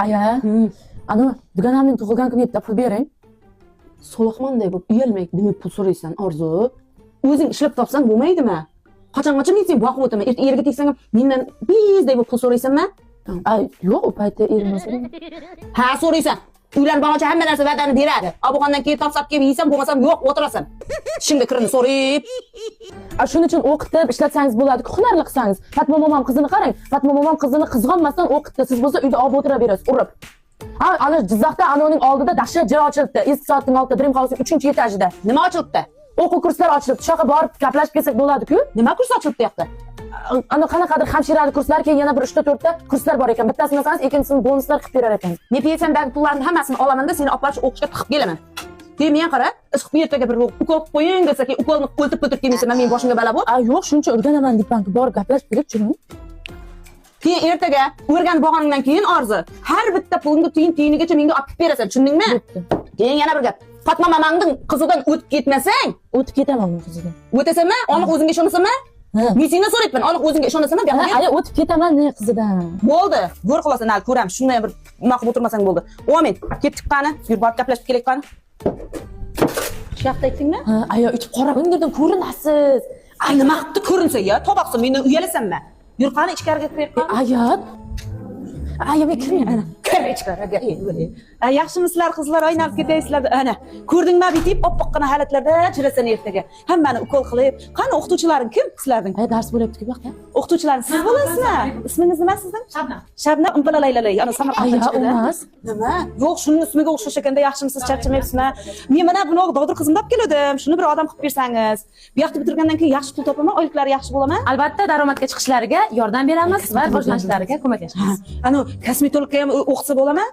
Aya. Ana dugonamning tug'ilgan kuniga pul bering. Soliqmonday bo'lib uyalmay nima pul so'raysan, Orzu? O'zing ishlab topsang bo'lmaydimi? Qachongacha men seni boqib o'taman. Erta yerga tegsang ham mendan bizday bo'lib pul so'raysanmi? Ay, yo'q, u paytda erim so'rayman. Ha, so'raysan. Uylan bog'cha hamma narsa va'dani beradi. Obuxondan keyin topsab kelib yeysan, bo'lmasam yo'q, o'tirasan. Shunga kirini so'rayib. Shuning uchun o'qitib ishlatsangiz bo'ladi-ku, hunarli qilsangiz. Fatma momam qizini qarang. Fatma momam qizini qizg'onmasdan o'qitdi. Siz bo'lsa uyda olib o'tiraverasiz, urib. Ana Jizzaxda anoning oldida dahshat joy ochilibdi. Eski soatning oldida Dream House'ning 3-etajida. Nima ochilibdi? O'quv kurslari ochilibdi. Shu yoqqa borib gaplashib kelsak bo'ladi-ku. Nima kurs ochilibdi yoqda? Ana qanaqadir hamshiralik kurslari, keyin yana bir 3-4ta kurslar bor ekan. Bittasini olsangiz, ikkinchisini bonuslar qilib berar ekan. Men pensiямdagi pullarning hammasini olaman-da, seni olib borib o'qishga tiqib kelaman. Keyin men qara, isqib ertaga bir ukol qo'ying desa, keyin ukolni o'ltirib kelmaysan, men boshimga balo bo'l. Yo'q, shuncha o'rganaman deb bank borib gaplashib kerak-chi. Keyin ertaga o'rganib bo'lganingdan keyin Orzu, har bitta pulingni tiyinigacha menga olib berasan, tushundingmi? Keyin yana bir gap. Fatma mamangning qizidan o'tib ketmasang, o'tib ketaman u qizidan. O'tasanmi? Aniq o'zingga ishonasanmi? Men sendan so'rayapman, aniq o'zingga ishonasanmi? Aya, o'tib ketaman ne qizidan. Bo'ldi. Ko'r qilasan, hali ko'ramiz. Shunday bir nima qilib o'tirmasang bo'ldi. Amin. Ketdik qani? Yur borib gaplashib kelaylik qani. Shu yoqda aytdingmi? Aya, ichib qora bundan ko'rinasiz. Ay, nima qilibdi ko'rinsa-ya? Toboqsin, mendan uyalasanmi? Yur qani ichkariga kirib qani. Aya, men kirmayman. Kir ichkariga. Yaxshimisizlar qizlar, o'ynab ketaysizlar. Ana, ko'rdingmi, bitib oppoqqina holatlarda chirasan ertaga. Hammani ukol qilib. Qani o'qituvchilaring kim sizlarning? Aya, dars bo'lyapti-ku bu yoqda. O'qituvchilaring siz bo'lasizmi? Ismingiz nima sizning? Shabnam. Shabnam umpalalaylalay. Ana Samarqanddan chiqdi. Emas. Nima? Yo'q, shuni ismiga o'xshash ekanda, yaxshimisiz, charchamayapsizmi? Men mana buni Bodir qizimni olib keldim. Shuni bir odam qilib bersangiz. Bu yoqda bitirgandan keyin yaxshi pul topaman, oyliklari yaxshi bo'laman. Albatta, daromadga chiqishlariga yordam beramiz va rivojlanishlariga ko'maklashamiz. Ana kosmetologga ham o'qisa bo'laman?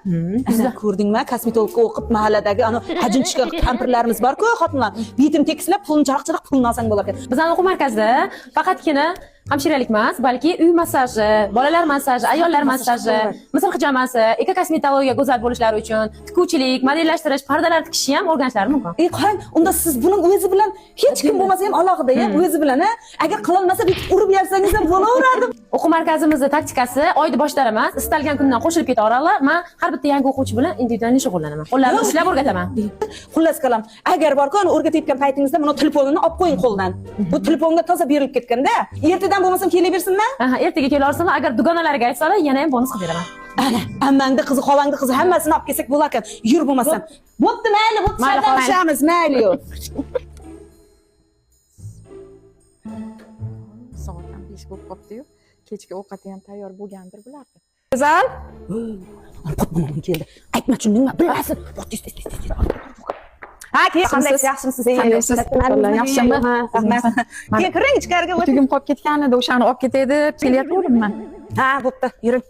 Ana ko'rdingmi? Kosmetologga o'qib mahalladagi ana hajinchishga kampirlarimiz bor-ku, xotinlar. Bitim tekislab, pulni jaraq-jaraq pulni olsang bo'lar ekan. Bizning o'quv markazida faqatgina hamshiralik emas, balki uy massaji, bolalar massaji, ayollar massaji, misr hijamasi, ekokosmetologiya go'zal bo'lishlari uchun tikuvchilik, modellashtirish, pardalar tikishni ham o'rganishlari mumkin. Qarang, unda siz buning o'zi bilan hech kim bo'lmasa ham alohida ham o'zi bilan, agar qilolmasa bitib urib yersangiz ham bo'laveradi. O'quv markazimizning taktikasi oyda boshlar emas, istalgan kundan qo'shilib ketaveradilar. Men har bitta yangi o'quvchi bilan individual shug'ullanaman. Qo'llarini ushlab o'rgataman. Xullas kalam, agar borku o'rgatayotgan paytingizda buni telefonini olib qo'ying qo'ldan. Bu telefonga toza berilib ketganda, ertadan bo'lmasam kelaversinmi? Ertaga kelaversinlar, agar dugonalarga aytsalar, yana ham bonus qilib beraman. Ana, ammangda qizi, xolangda qizi hammasini olib kelsak bo'lar ekan. Yur bo'lmasam. Bo'pti, mayli, bo'pti, savdolashamiz, mayli. Soat ham 5 bo'lib qopti-yu. Kechki ovqati ham tayyor bo'lgandir bularga. Go'zal. Qotmon keldi. Aytma, tushundingmi? Bilasin. Ha, keyin qanday yaxshimisiz? Yaxshimi? Keyin kiring ichkariga o'ting. Tugim qolib ketgan edi, o'shani olib ketaydi, kelyapman. Ha, bo'pti, yuring.